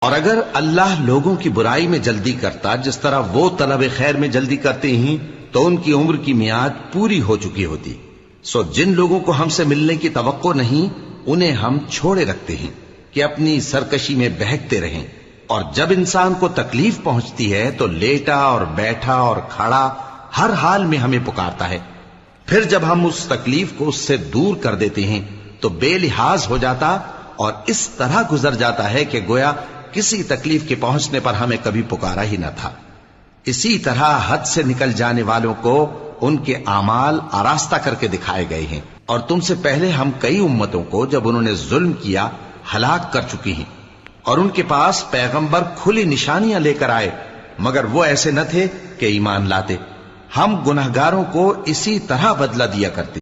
और अगर अल्लाह लोगों की बुराई में जल्दी करता जिस तरह वो तलब खैर में जल्दी करते हैं तो उनकी उम्र की मियाद पूरी हो चुकी होती। सो जिन लोगों को हमसे मिलने की तवक्को नहीं उन्हें हम छोड़े रखते हैं कि अपनी सरकशी में बहकते रहें। और जब इंसान को तकलीफ पहुंचती है तो लेटा और बैठा और खड़ा हर हाल में हमें पुकारता है। फिर जब हम उस तकलीफ को उससे दूर कर देते हैं तो बेलिहाज हो जाता और इस तरह गुजर जाता है कि गोया किसी तकलीफ के पहुंचने पर हमें कभी पुकारा ही न था। इसी तरह हद से निकल जाने वालों को उनके आमाल आरास्ता करके दिखाए गए हैं। और तुमसे पहले हम कई उम्मतों को जब उन्होंने जुल्म किया हलाक कर चुकी हैं और उनके पास पैगंबर खुली निशानियां लेकर आए मगर वो ऐसे न थे कि ईमान लाते। हम गुनहगारों को इसी तरह बदला दिया करते।